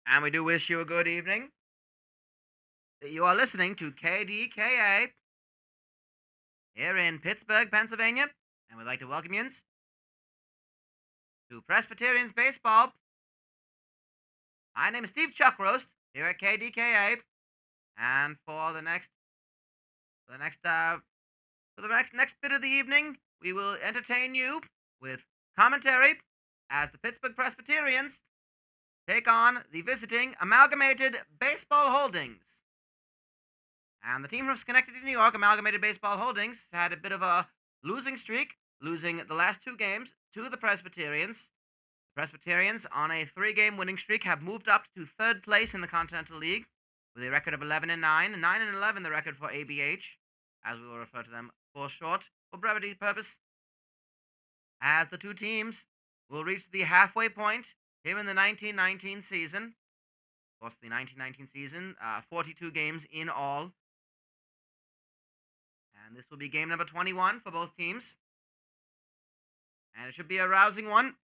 And we do wish you a good evening. You are listening to KDKA here in Pittsburgh, Pennsylvania, and we'd like to welcome you to Presbyterians Baseball. My name is Steve Chuckroast here at KDKA, and for the next bit of the evening, we will entertain you with commentary as the Pittsburgh Presbyterians take on the visiting Amalgamated Baseball Holdings. And the team from Schenectady, New York, Amalgamated Baseball Holdings, had a bit of a losing streak, losing the last two games to the Presbyterians. The Presbyterians, on a 3-game winning streak, have moved up to third place in the Continental League with a record of 11-9, 9-11 the record for ABH, as we will refer to them for short, for brevity purpose, as the two teams will reach the halfway point here in the 1919 season. Of course, the 1919 season, 42 games in all. And this will be game number 21 for both teams. And it should be a rousing one.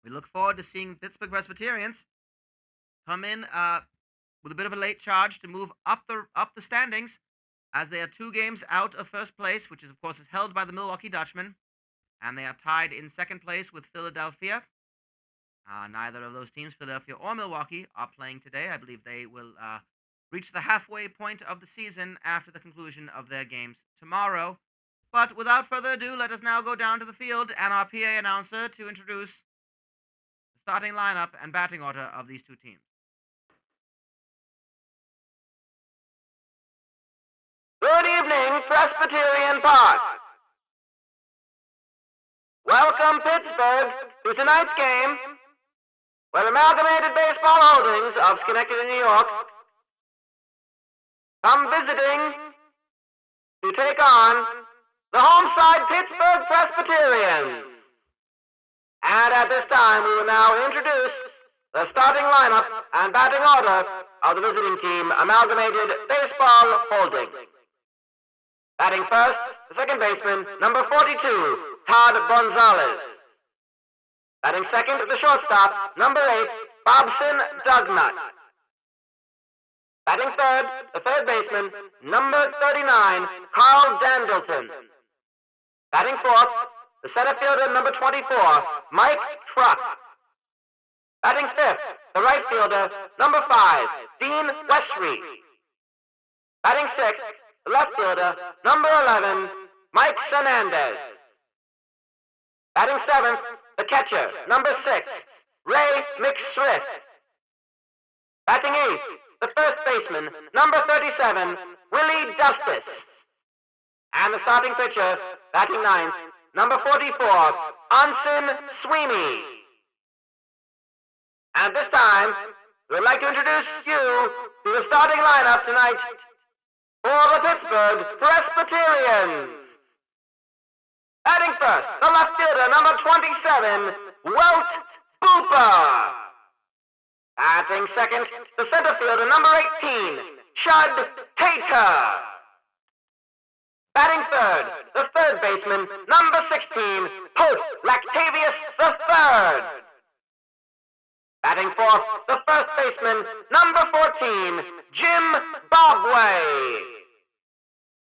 We look forward to seeing Pittsburgh Presbyterians come in with a bit of a late charge to move up the standings, as they are 2 games out of first place, which is, of course, is held by the Milwaukee Dutchmen. And they are tied in second place with Philadelphia. Neither of those teams, Philadelphia or Milwaukee, are playing today. I believe they will reach the halfway point of the season after the conclusion of their games tomorrow. But without further ado, let us now go down to the field and our PA announcer to introduce the starting lineup and batting order of these two teams. Good evening, Presbyterian Park. Welcome, Pittsburgh, to tonight's game, where Amalgamated Baseball Holdings of Schenectady, New York, come visiting to take on the home side Pittsburgh Presbyterians. And at this time, we will now introduce the starting lineup and batting order of the visiting team, Amalgamated Baseball Holdings. Batting first, the second baseman, number 42, Todd Gonzalez. Batting second, the shortstop, number 8, Bobson Dugnut. Batting third, the third baseman, number 39, Carl Dandleton. Batting fourth, the center fielder, number 24, Mike Truck. Batting fifth, the right fielder, number 5, Dean Westreet. Batting sixth, the left fielder, number 11, Mike Sanandez. Batting seventh, the catcher, number 6, Ray McSwift. Batting eighth, the first baseman, number 37, Willie Dustis. And the starting pitcher, batting ninth, number 44, Anson Sweeney. And at this time, we would like to introduce you to the starting lineup tonight for the Pittsburgh Presbyterians. Batting first, the left fielder, number 27, Walt Booper. Batting second, the center fielder, number 18, Chud Tater. Batting third, the third baseman, number 16, Pope Lactavius III. Batting fourth, the first baseman, number 14, Jim Bogway.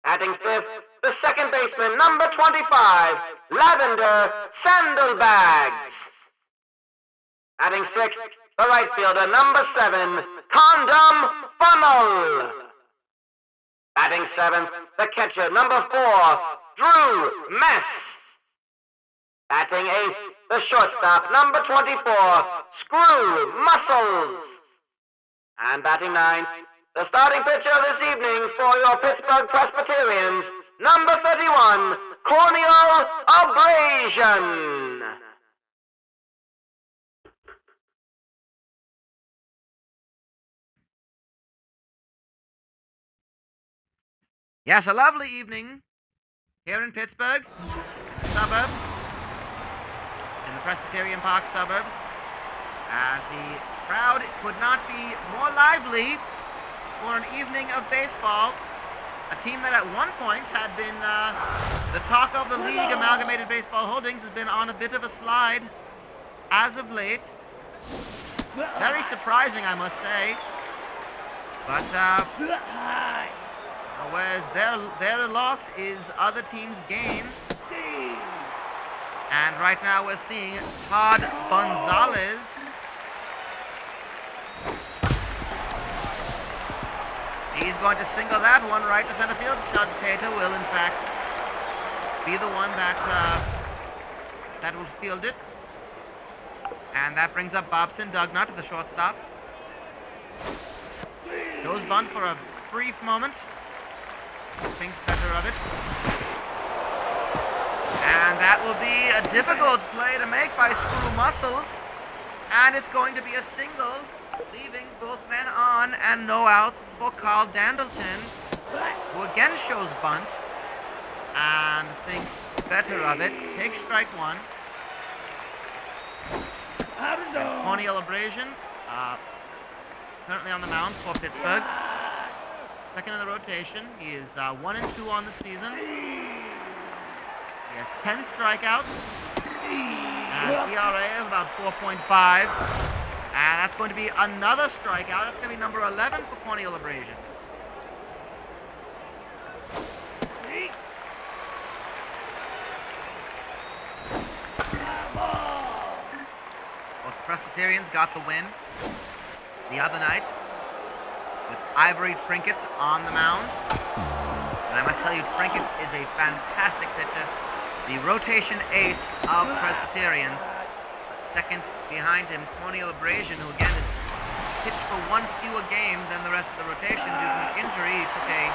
Batting fifth, the second baseman, number 25, Lavender Sandalbags. Batting sixth, the right fielder, number 7, Condom Funnel. Batting seventh, the catcher, number 4, Drew Mess. Batting eighth, the shortstop, number 24, Screw Muscles. And batting ninth, the starting pitcher this evening for your Pittsburgh Presbyterians, number 31, Corneal Abrasion. Yes, a lovely evening here in Pittsburgh, suburbs, in the Presbyterian Park suburbs, as the crowd could not be more lively for an evening of baseball. A team that at one point had been the talk of the league, Amalgamated Baseball Holdings, has been on a bit of a slide as of late. Very surprising, I must say. But whereas their loss is other teams' gain. And right now we're seeing Todd Gonzalez. He's going to single that one right to center field. Judd Tater will, in fact, be the one that will field it. And that brings up Bobson Dugnut at the shortstop. Goes bunt for a brief moment. Thinks better of it. And that will be a difficult play to make by Screw Muscles. And it's going to be a single, leaving both men on and no outs for Carl Dandleton, who again shows bunt and thinks better of it. Takes strike one. Corneal Abrasion, currently on the mound for Pittsburgh. Second in the rotation. He is 1-2 on the season. He has 10 strikeouts and ERA of about 4.5. And that's going to be another strikeout. That's going to be number 11 for Corneal Abrasion. Most Presbyterians got the win the other night with Ivory Trinkets on the mound. And I must tell you, Trinkets is a fantastic pitcher. The rotation ace of the Presbyterians. Second behind him, Corneal Abrasion, who again is pitched for one fewer game than the rest of the rotation due to an injury. He took a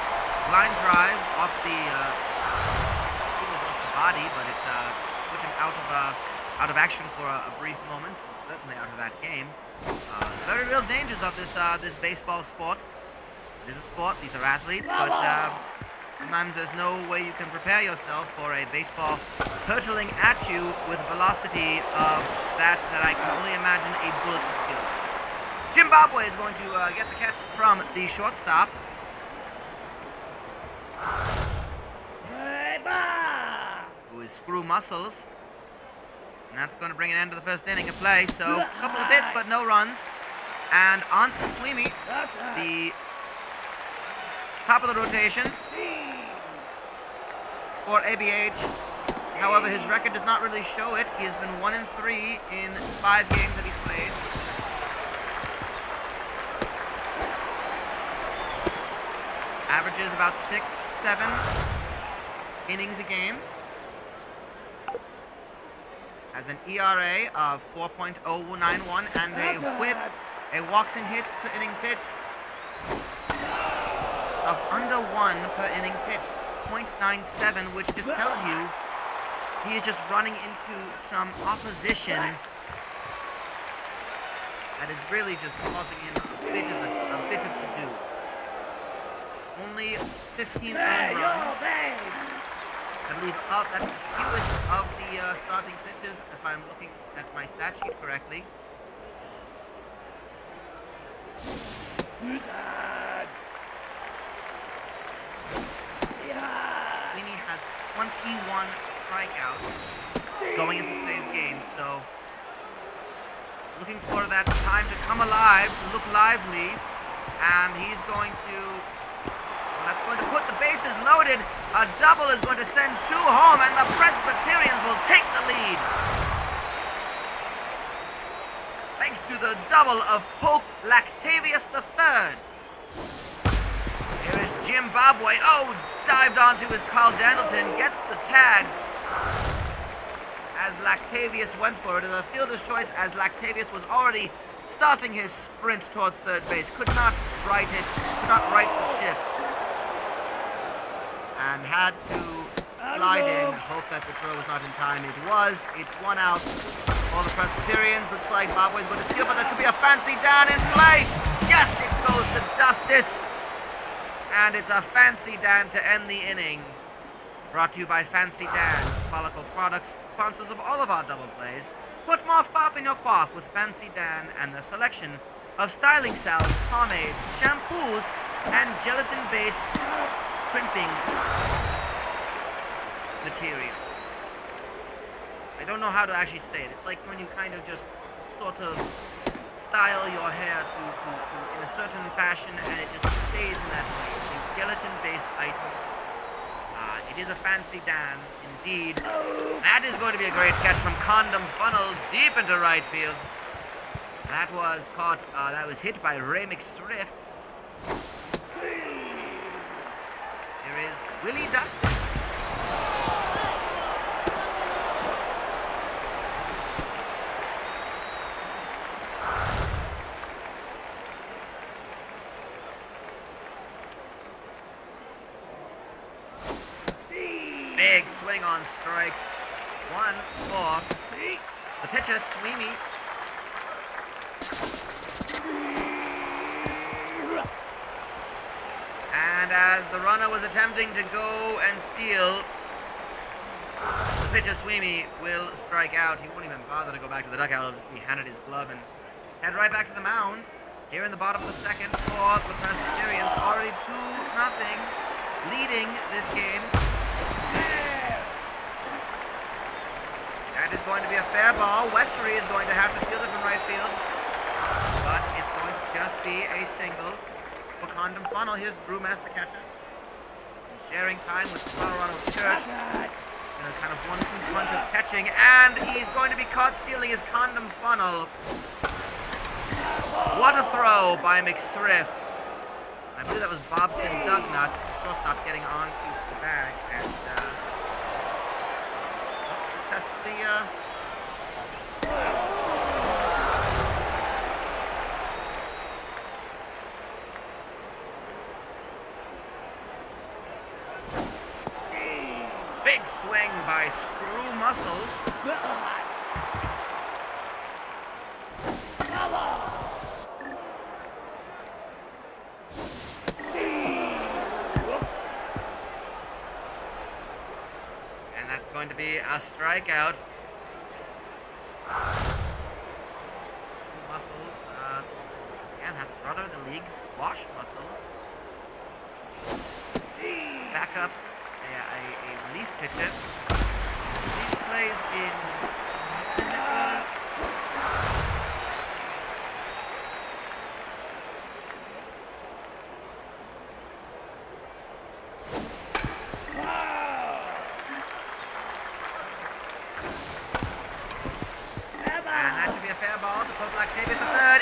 line drive off the body, but it put him out of action for a brief moment, certainly out of that game. Very real dangers of this baseball sport. It is a sport; these are athletes, but sometimes there's no way you can prepare yourself for a baseball hurtling at you with velocity of that I can only imagine a bullet would feel like. Zimbabwe is going to get the catch from the shortstop. Who is Screw Muscles. And that's going to bring an end to the first inning of play. So, a couple of hits, but no runs. And Anson Sweeney, the top of the rotation for ABH. However, his record does not really show it. He has been 1-3 in 5 games that he's played. Averages about 6 to 7 innings a game. Has an ERA of 4.091 and a whip, a walks and hits per inning pitch of under 1 per inning pitch, 0.97, which just tells you he is just running into some opposition that is really just causing him a bit of to-do. Only 15 earned runs. I believe that's the fewest of the starting pitches, if I'm looking at my stat sheet correctly. Sweeney has 21 strikeouts going into today's game, so looking for that time to come alive, to look lively, and he's going to, that's going to put the bases loaded. A double is going to send 2 home, and the Presbyterians will take the lead. Thanks to the double of Pope Lactavius III. Here is Zimbabwe. Oh, dived onto his Carl Dandleton, gets the tag as Lactavius went for it. And a fielder's choice, as Lactavius was already starting his sprint towards third base. Could not right the ship. And had to slide in, hope that the throw was not in time. It was. It's 1 out for the Presbyterians. Looks like Bobway's going to steal, but there could be a fancy down in play. Yes, it goes to Dustis. And it's a Fancy Dan to end the inning. Brought to you by Fancy Dan, Follicle Products, sponsors of all of our double plays. Put more fop in your coif with Fancy Dan and the selection of styling salads, pomades, shampoos, and gelatin-based crimping materials. I don't know how to actually say it. It's like when you kind of just sort of style your hair to in a certain fashion, and it just stays in that way. It's a skeleton-based item. It is a fancy Dan, indeed. That is going to be a great catch from Condom Funnel deep into right field. That was caught, that was hit by Ray McSriff. Here is Willie Dustis. Big swing on strike. 1-4. The pitcher, Sweeney. And as the runner was attempting to go and steal, the pitcher, Sweeney, will strike out. He won't even bother to go back to the dugout. He'll just be handed his glove and head right back to the mound. Here in the bottom of the second, for the Presbyterians, already 2-0, leading this game. That is going to be a fair ball. Westry is going to have to field it from right field, but it's going to just be a single for Condom Funnel. Here's Drew Mess, the catcher, sharing time with Colorado Church in a kind of 1-2 punch of catching, and he's going to be caught stealing his Condom Funnel. What a throw by McSriff. I believe that was Bobson Dugnut. Shortstop getting onto the bag and successfully big swing by Screw Muscles. Going to be a strikeout. Muscles, again, has a brother in the league, Wash Muscles. Back up, a relief pitcher. He plays in Austin, Nicholas.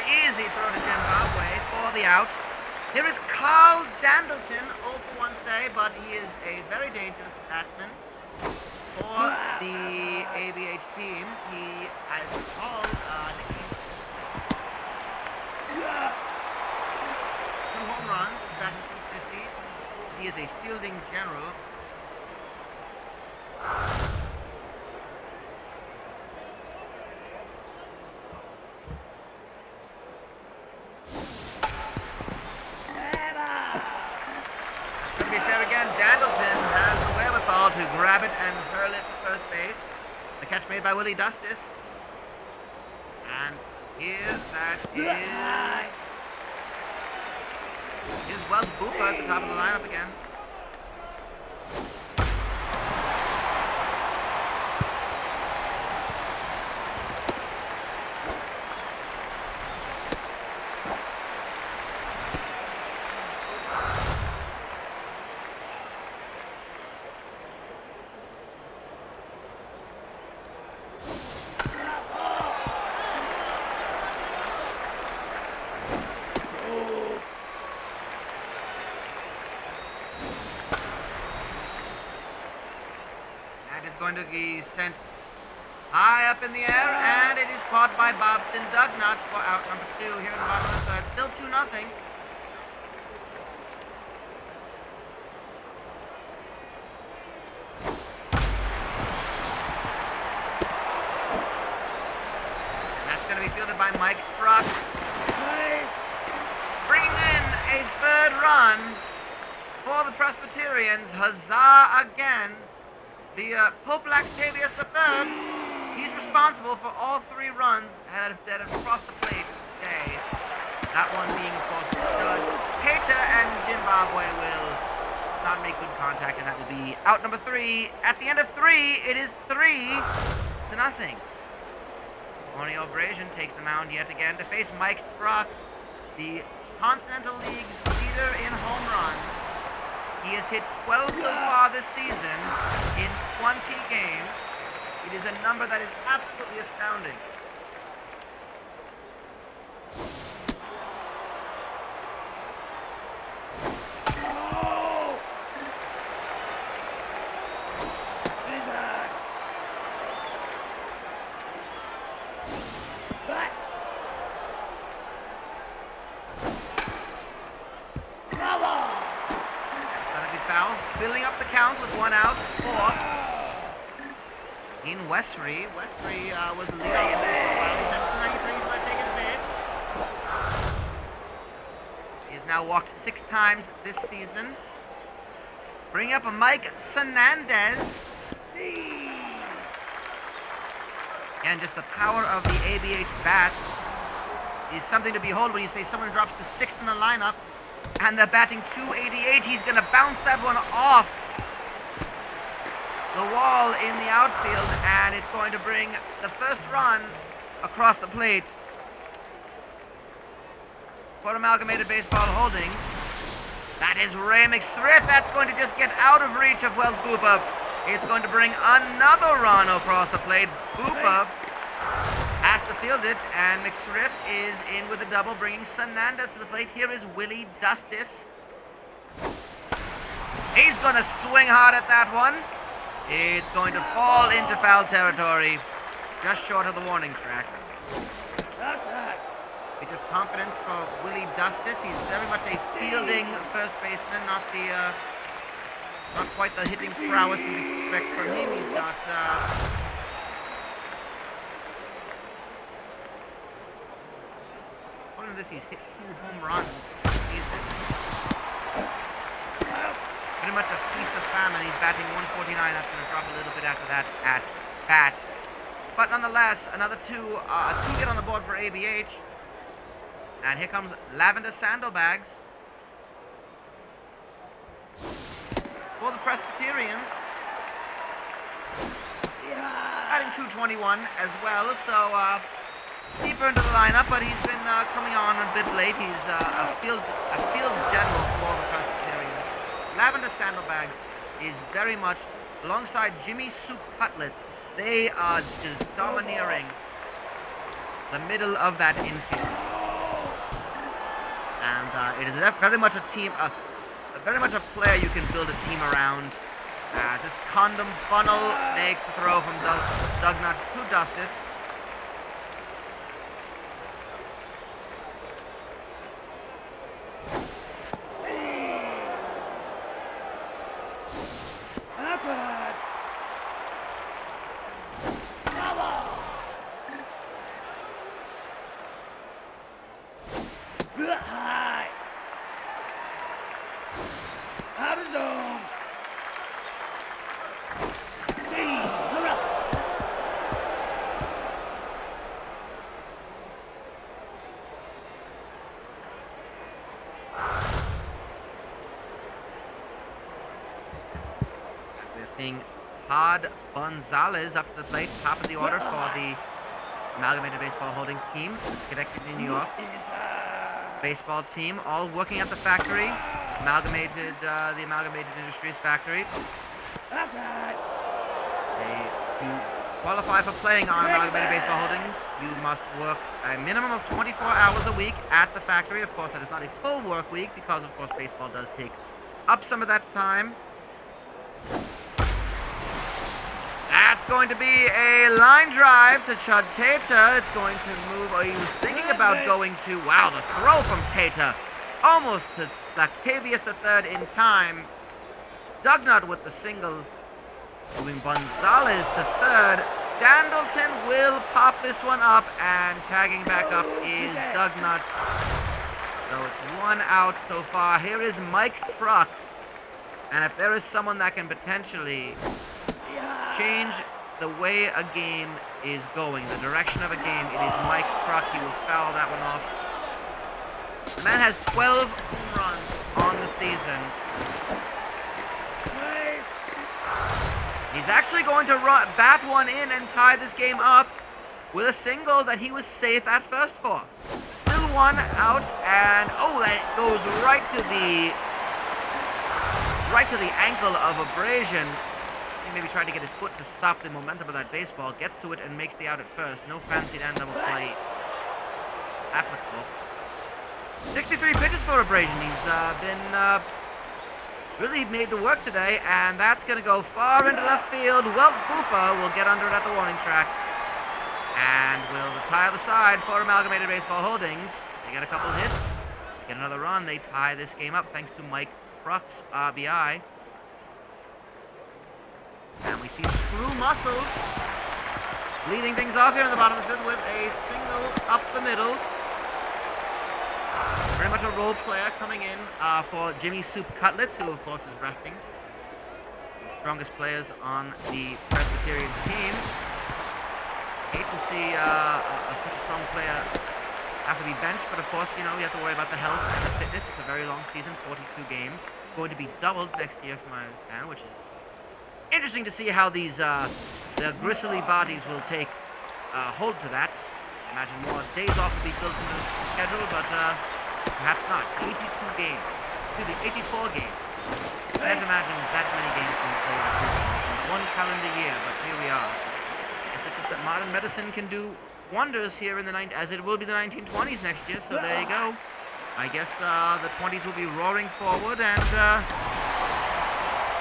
Easy throw to Zimbabwe for the out. Here is Carl Dandleton, 0 for 1 today, but he is a very dangerous batsman for the ABH team. He has called 2 home runs, he's batting .250. He is a fielding general. Dandleton has the wherewithal to grab it and hurl it to first base. The catch made by Willie Dustis. And here that is Wells Booper at the top of the lineup again. Going to be sent high up in the air, and it is caught by Bobson Dugnut for out number 2 here in the bottom of the third. Still 2-0. That's going to be fielded by Mike Truck, bringing in a third run for the Presbyterians. Huzzah again. The Pope Lactavius III, he's responsible for all 3 runs that have crossed the plate today. That one being, of course, Tata and Zimbabwe will not make good contact, and that will be out number 3. At the end of 3, it is 3-0. Tony O'Brien takes the mound yet again to face Mike Truck, the Continental League's leader in home runs. He has hit 12 so far this season in 20 games. It is a number that is absolutely astounding. Filling up the count with 1 out, 4. Ian Westry. Westry was the leader for a while. He's at 293. He's going to take his base. He has now walked 6 times this season. Bring up a Mike Sanandez. And just the power of the ABH bat is something to behold when you say someone drops to 6th in the lineup. And they're batting .288. He's going to bounce that one off the wall in the outfield, and it's going to bring the first run across the plate for Amalgamated Baseball Holdings. That is Ray McSriff. That's going to just get out of reach of Weld Booper. It's going to bring another run across the plate. Booper has to field it, and McSriff is in with a double, bringing Sanandez to the plate. Here is Willie Dustis. He's going to swing hard at that one. It's going to fall into foul territory, just short of the warning track. Bit of confidence for Willie Dustis. He's very much a fielding first baseman, not quite the hitting prowess you'd expect from him. He's got he's hit 2 home runs this season. Pretty much a feast of famine. He's batting 149. That's going to drop a little bit after that at bat. But nonetheless, another 2 get on the board for ABH. And here comes Lavender Sandalbags for the Presbyterians. Batting 221 as well, so deeper into the lineup, but he's been coming on a bit late. He's a field general for the Presbyterians. Lavender Sandalbags is very much alongside Jimmy Soup Cutlets. They are just domineering the middle of that infield, and it is very much a team, very much a player you can build a team around. As this condom funnel makes the throw from Dugnut to Dustis. Seeing Todd Gonzalez up to the plate, top of the order for the Amalgamated Baseball Holdings team, the Schenectady, New York baseball team, all working at the factory, the Amalgamated Industries factory. To qualify for playing on Amalgamated Baseball Holdings, you must work a minimum of 24 hours a week at the factory. Of course, that is not a full work week because, of course, baseball does take up some of that time. That's going to be a line drive to Chud Tata. It's going to move. Oh, he was thinking about going to, wow, the throw from Tata. Almost to Lactavius III in time. Dugnut with the single. Moving Gonzalez to third. Dandleton will pop this one up, and tagging back up is Dugnut. So it's 1 out so far. Here is Mike Truck. And if there is someone that can potentially change the way a game is going, the direction of a game, it is Mike Truck. He will foul that one off. The man has 12 home runs on the season. He's actually going to bat one in and tie this game up. with a single that he was safe at first for. Still one out, and that goes right to the ankle of Abrasion. He maybe tried to get his foot to stop the momentum of that baseball. Gets to it and makes the out at first. No fancied end double play applicable. 63 pitches for Abrasion. He's been really made to work today, and that's going to go far into left field. Welt Boopa will get under it at the warning track and will retire the side for Amalgamated Baseball Holdings. They get a couple hits, get another run. They tie this game up thanks to Mike Truck's RBI. And we see Screw Muscles leading things off here in the bottom of the fifth with a single up the middle. Very much a role player coming in for Jimmy Soup Cutlets, who of course is resting. The strongest players on the Presbyterians team. Hate to see such a strong player have to be benched, but of course, you have to worry about the health and the fitness. It's a very long season, 42 games. Going to be doubled next year from what I understand, which is interesting to see how these the gristly bodies will take hold to that. I imagine more days off will be built into the schedule, but perhaps not. 84 games. I can't imagine that many games being played in one calendar year, but here we are. I guess it's just that modern medicine can do wonders here in as it will be the 1920s next year, so there you go. I guess the 20s will be roaring forward, and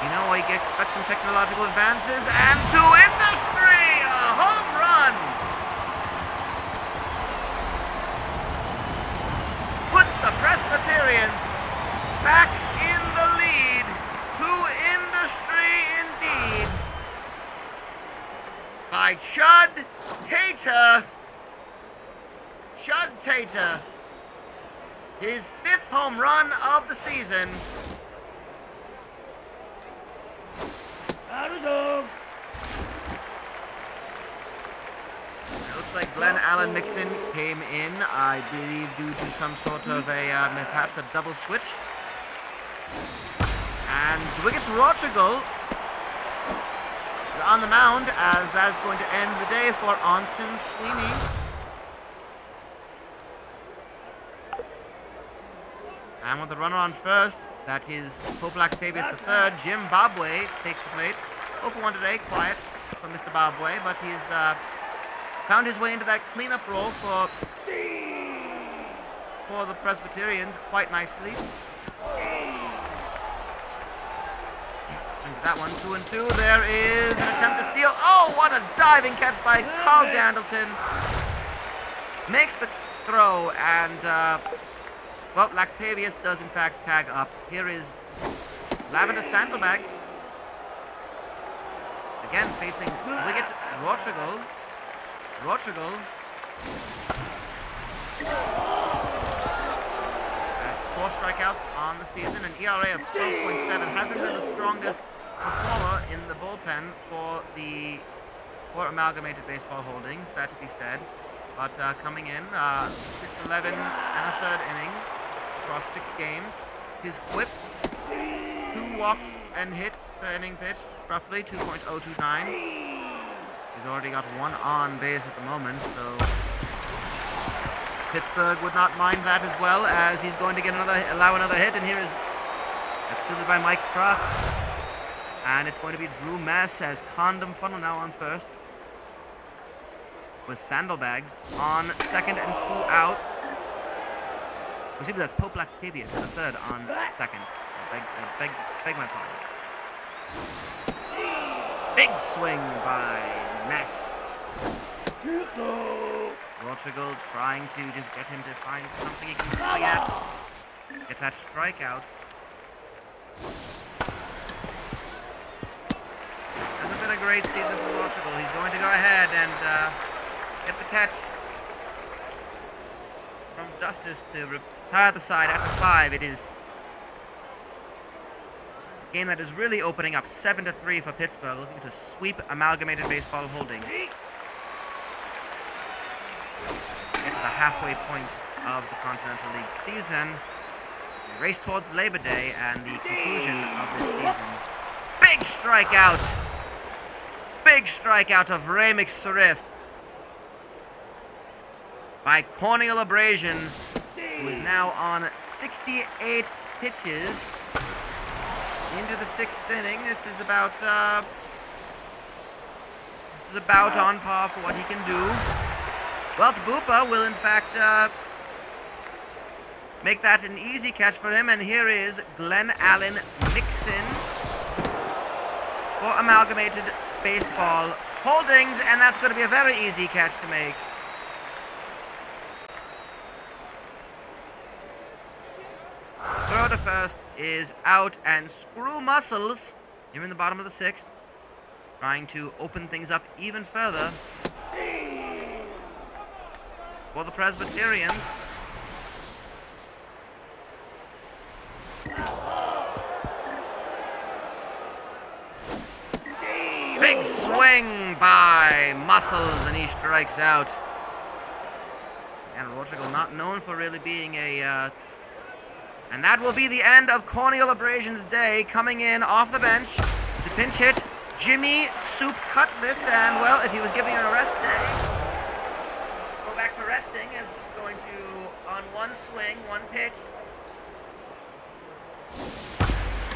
I expect some technological advances, and to industry, a home run! Puts the Presbyterians back in the lead. To industry indeed. By Chud Tater. Chud Tater. His 5th home run of the season. It looks like Glenn Allen Mixon came in, I believe, due to some sort of perhaps a double switch. And Wiggins Rotrigal is on the mound, as that's going to end the day for Onsen Sweeney. And with the runner on first, that is Pope Octavius III. Jim Bobway takes the plate. 0 for 1 today, quiet for Mr. Bobway, but he's found his way into that cleanup role for the Presbyterians quite nicely. Brings that one 2-2. There is an attempt to steal. Oh, what a diving catch by Carl Dandleton. Makes the throw, and Lactavius does in fact tag up. Here is Lavender Sandalbags. Again facing Wiggett Rotrigal. Has 4 strikeouts on the season, an ERA of 12.7. Hasn't been the strongest performer in the bullpen for Amalgamated Baseball Holdings, that to be said. But coming in, 11 and a third innings across 6 games. His whip, 2 walks and hits per inning pitched, roughly 2.029. He's already got 1 on base at the moment, so Pittsburgh would not mind that as well, as he's going to allow another hit, and that's fielded by Mike Truck. And it's going to be Drew Mess as Condom Funnel now on first, with Sandalbags on second and 2 outs. Excuse me, that's Pope Lactavius in the third on second. I beg my pardon. Big swing by Mess. Rotrigal trying to just get him to find something he can swing at. Get that strikeout. Hasn't been a great season for Rotrigal. He's going to go ahead and get the catch from Justice to retire the side after 5. It is a game that is really opening up 7-3 for Pittsburgh, looking to sweep Amalgamated Baseball Holdings. Get to the halfway point of the Continental League season. We race towards Labor Day and the conclusion of this season. Big strikeout! Big strikeout of Remix Sarif. by corneal abrasion, who is now on 68 pitches into the 6th inning. This is about on par for what he can do. Well, Tabupa will in fact make that an easy catch for him, and here is Glenn Allen Mixon for Amalgamated Baseball Holdings, and that's going to be a very easy catch to make. Throw to first is out, and Screw Muscles here in the bottom of the 6th, trying to open things up even further for the Presbyterians. Big swing by Muscles, and he strikes out. And Rotrigal not known for really being a... and that will be the end of Corneal Abrasion's day. Coming in off the bench to pinch hit Jimmy Soup Cutlets, and well, if he was giving a rest day, go back to resting, as he's going to, on one swing, one pitch,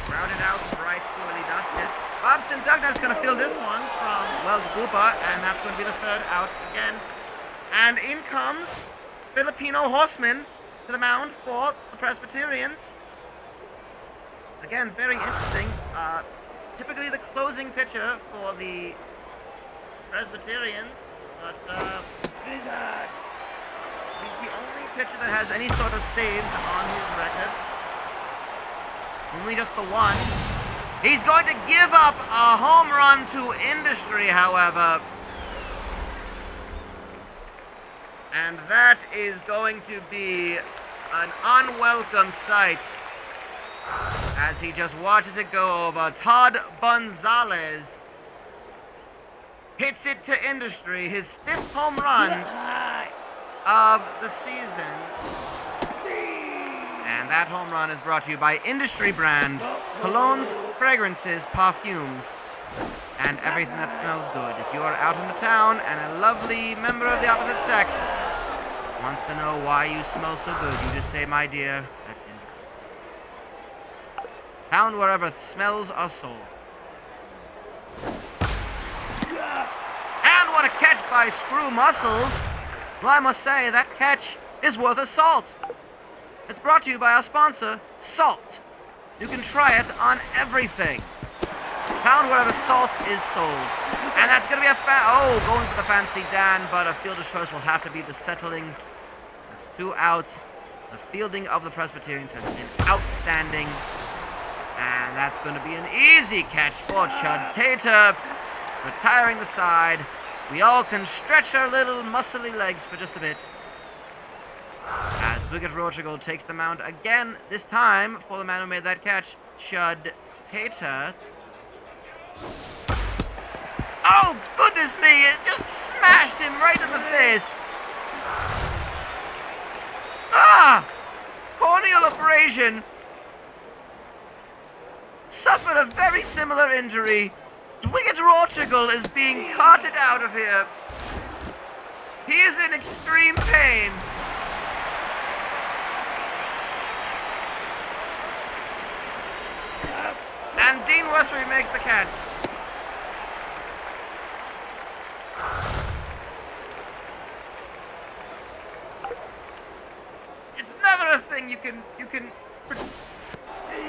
grounded out right to Willie Dustis. Bobson Dugnard's going to field this one from Weld Bupa, and that's going to be the 3rd out again. And in comes Filipino Horseman to the mound for the Presbyterians. Again, very interesting. Typically the closing pitcher for the Presbyterians, but he's the only pitcher that has any sort of saves on his record. Only just the one. He's going to give up a home run to Industry, however. And that is going to be an unwelcome sight as he just watches it go over. Todd Gonzalez hits it to Industry, his 5th home run of the season. And that home run is brought to you by Industry brand colognes, fragrances, perfumes, and everything that smells good. If you are out in the town and a lovely member of the opposite sex wants to know why you smell so good, you just say, "My dear, that's Industry." Found wherever smells are sold. And what a catch by Screw Muscles. Well, I must say, that catch is worth a salt. It's brought to you by our sponsor, Salt. You can try it on everything. Found wherever salt is sold. And that's going to be going for the fancy Dan, but a fielder's choice will have to be the settling. With 2 outs. The fielding of the Presbyterians has been outstanding. And that's going to be an easy catch for Chud Tater. Retiring the side. We all can stretch our little muscly legs for just a bit. As Dwiggett Rotrigal takes the mound again, this time for the man who made that catch, Chud Tater. Oh, goodness me, it just smashed him right in the face. Corneal abrasion. Suffered a very similar injury. Dwiggett Rotrigal is being carted out of here. He is in extreme pain. And Dean Westbury makes the catch. It's never a thing you can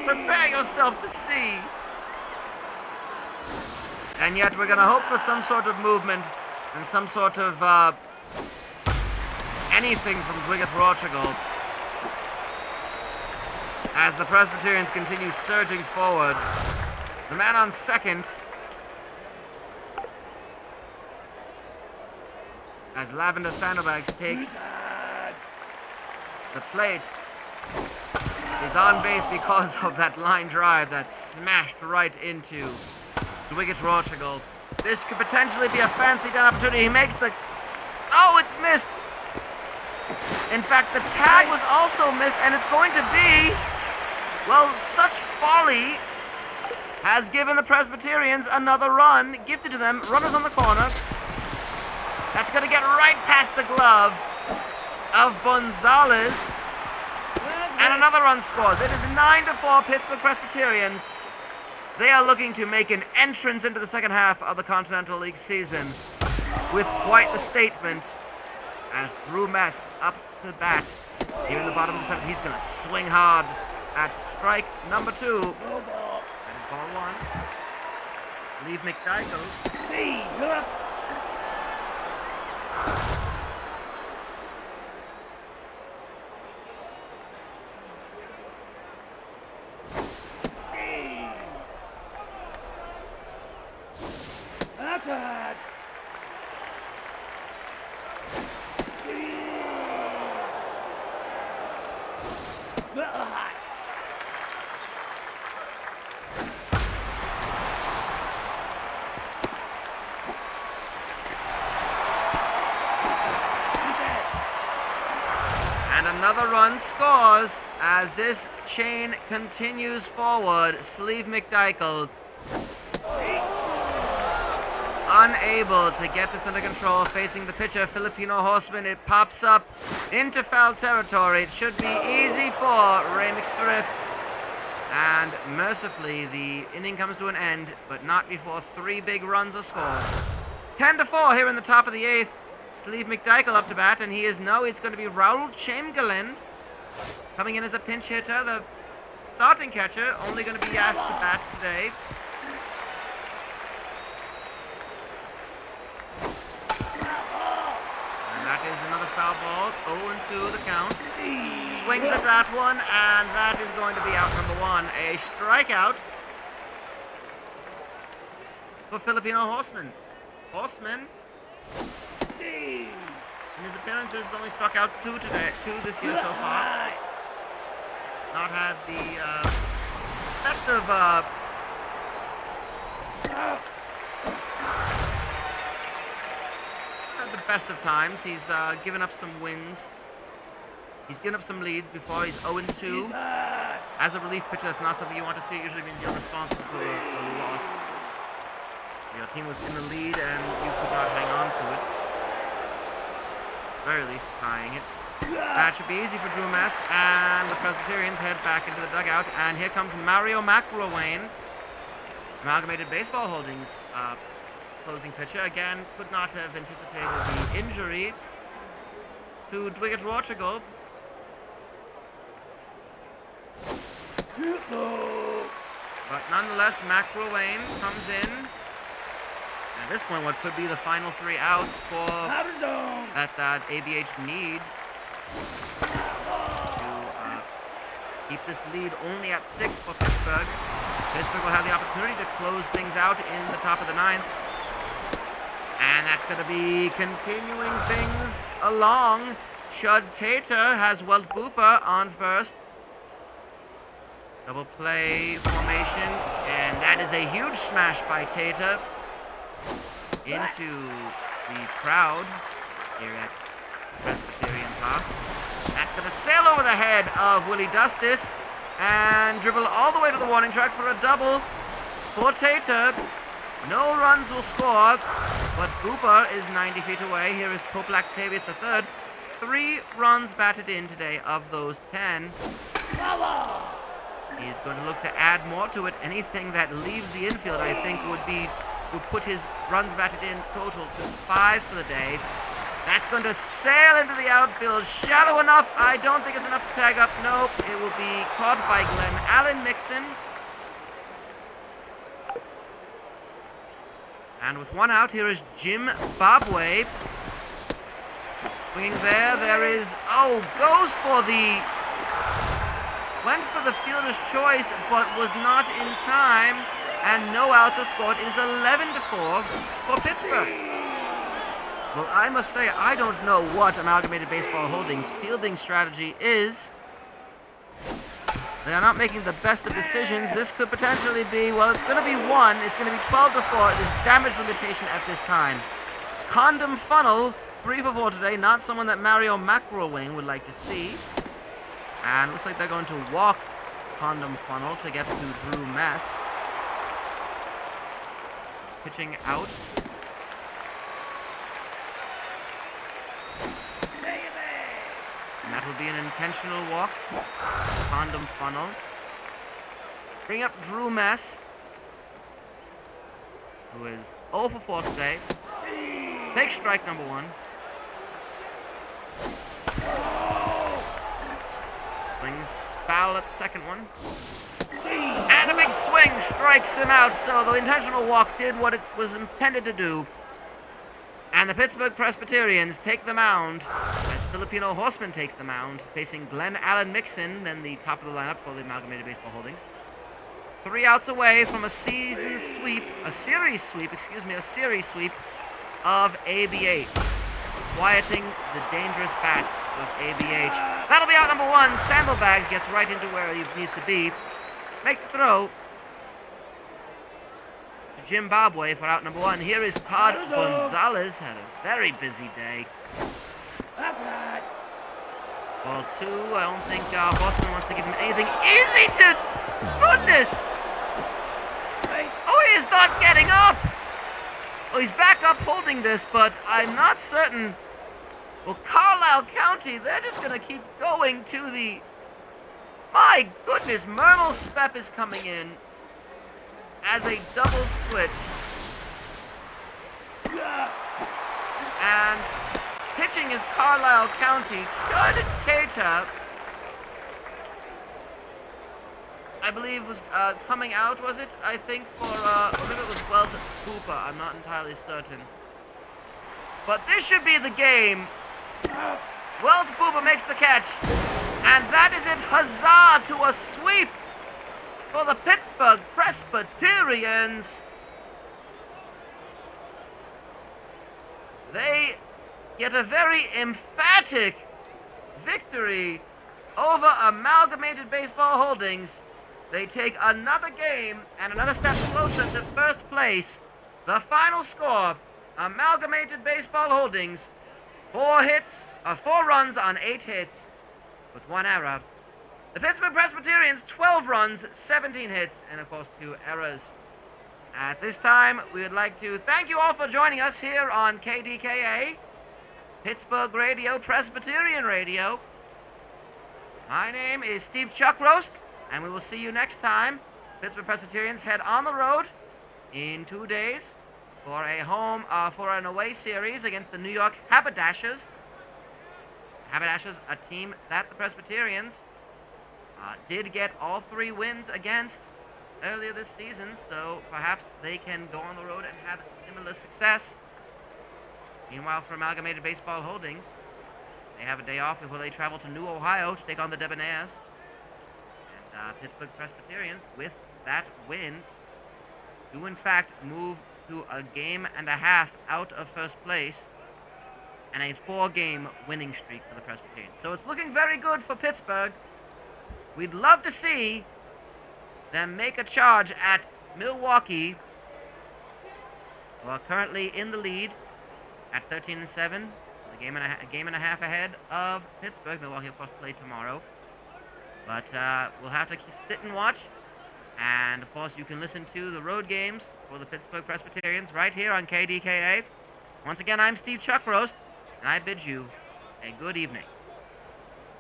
prepare yourself to see. And yet we're going to hope for some sort of movement and some sort of anything from Dwiggett Rotrigal as the Presbyterians continue surging forward. The man on second, as Lavender Sandbags takes the plate, is on base because of that line drive that smashed right into Dwiggett Rotrigal. This could potentially be a fancy down opportunity. He makes the... Oh, it's missed! In fact, the tag was also missed, and it's going to be... Well, such folly has given the Presbyterians another run, gifted to them. Runners on the corner. That's going to get right past the glove. of Gonzalez. And another run scores. It is 9-4 Pittsburgh Presbyterians. They are looking to make an entrance into the second half of the Continental League season with quite the statement as Drew Mess up to bat. Here in the bottom of the seventh, he's going to swing hard at strike number 2. That is ball 1. Leave McDyke. And another run scores as this chain continues forward. Sleeve McDyke unable to get this under control, facing the pitcher, Filipino Horseman. It pops up into foul territory. It should be easy for Ray McSriff. And mercifully, the inning comes to an end, but not before 3 big runs are scored. 10-4 here in the top of the 8th. Sleeve McDyke up to bat, and it's going to be Raul Chamberlain coming in as a pinch hitter. The starting catcher only going to be asked to bat today. And that is another foul ball. 0-2 the count. Swings at that one, and that is going to be out number 1. A strikeout for Filipino Horseman. Horseman, in his appearances, only struck out 2 this year so far. Not had the best of times. He's given up some wins. He's given up some leads before. He's 0-2. As a relief pitcher, that's not something you want to see. It usually means you're responsible for a loss. Your team was in the lead and you could not hang on to it. At the very least, tying it. That should be easy for Drew Mess, and the Presbyterians head back into the dugout. And here comes Mario McIlwain, Amalgamated Baseball Holdings closing pitcher. Again, could not have anticipated the injury to Dwight Rochegov. But nonetheless, McIlwain comes in. At this point, what could be the final 3 outs for that ABH need to keep this lead only at 6 for Pittsburgh. Pittsburgh will have the opportunity to close things out in the top of the 9th. And that's going to be continuing things along. Chud Tater has Walt Booper on first. Double play formation, and that is a huge smash by Tater into the crowd here at Presbyterian Park. That's going to sail over the head of Willie Dustis and dribble all the way to the warning track for a double for Tater. No runs will score, but Booper is 90 feet away. Here is Pope Lactavius III. 3 runs batted in today of those 10. He's going to look to add more to it. Anything that leaves the infield, I think, would put his runs batted in total to 5 for the day. That's going to sail into the outfield. Shallow enough. I don't think it's enough to tag up. Nope. It will be caught by Glenn Allen Mixon. And with 1 out, here is Jim Bobway. Swinging there. There is... Went for the fielder's choice, but was not in time. And no outs are scored. It is 11-4 for Pittsburgh. Well, I must say, I don't know what Amalgamated Baseball Holdings' fielding strategy is. They are not making the best of decisions. This could potentially be, it's going to be 1. It's going to be 12-4. It is damage limitation at this time. Condom Funnel, 3 for 4 today. Not someone that Mario McIlwain would like to see. And looks like they're going to walk Condom Funnel to get to Drew Mess. Pitching out. That will be an intentional walk. Condom funnel. Bring up Drew Mess, who is 0 for 4 today. Take strike number 1. Swings foul at the second one. And a big swing strikes him out, so the intentional walk did what it was intended to do. And the Pittsburgh Presbyterians take the mound as Filipino Horseman takes the mound, facing Glenn Allen Mixon, then the top of the lineup for the Amalgamated Baseball Holdings. 3 outs away from a series sweep of AB8, quieting the dangerous bats of ABH. That'll be out number 1. Sandalbags gets right into where he needs to be. Makes the throw to Zimbabwe for out number 1. Here is Todd Gonzalez. Had a very busy day. Ball 2. I don't think Boston wants to give him anything easy to... Goodness! Oh, he is not getting up! Oh, he's back up holding this, but I'm not certain. Well, Carlisle County, they're just going to keep going to the... My goodness, Mermel Spep is coming in as a double switch. And pitching is Carlisle County. Judd Tater, I believe, was coming out, was it? I think for, maybe it was Wells Cooper. I'm not entirely certain. But this should be the game. Wells Cooper makes the catch. And that is it. Huzzah to a sweep for the Pittsburgh Presbyterians. They get a very emphatic victory over Amalgamated Baseball Holdings. They take another game and another step closer to first place. The final score, Amalgamated Baseball Holdings, 4 runs on 8 hits with 1 error. The Pittsburgh Presbyterians, 12 runs, 17 hits, and of course 2 errors. At this time, we would like to thank you all for joining us here on KDKA, Pittsburgh Radio, Presbyterian Radio. My name is Steve Chuckroast, and we will see you next time. Pittsburgh Presbyterians head on the road in 2 days for an away series against the New York Haberdashers. Haberdashers, a team that the Presbyterians did get all 3 wins against earlier this season, so perhaps they can go on the road and have similar success. Meanwhile, for Amalgamated Baseball Holdings, they have a day off before they travel to New Ohio to take on the Debonaires. And Pittsburgh Presbyterians, with that win, do in fact move to a game and a half out of first place and a 4-game winning streak for the Presbyterians. So it's looking very good for Pittsburgh. We'd love to see them make a charge at Milwaukee, who are currently in the lead at 13-7. A game and a half ahead of Pittsburgh. Milwaukee, of course, play tomorrow. But we'll have to sit and watch. And, of course, you can listen to the road games for the Pittsburgh Presbyterians right here on KDKA. Once again, I'm Steve Chuckroast, and I bid you a good evening.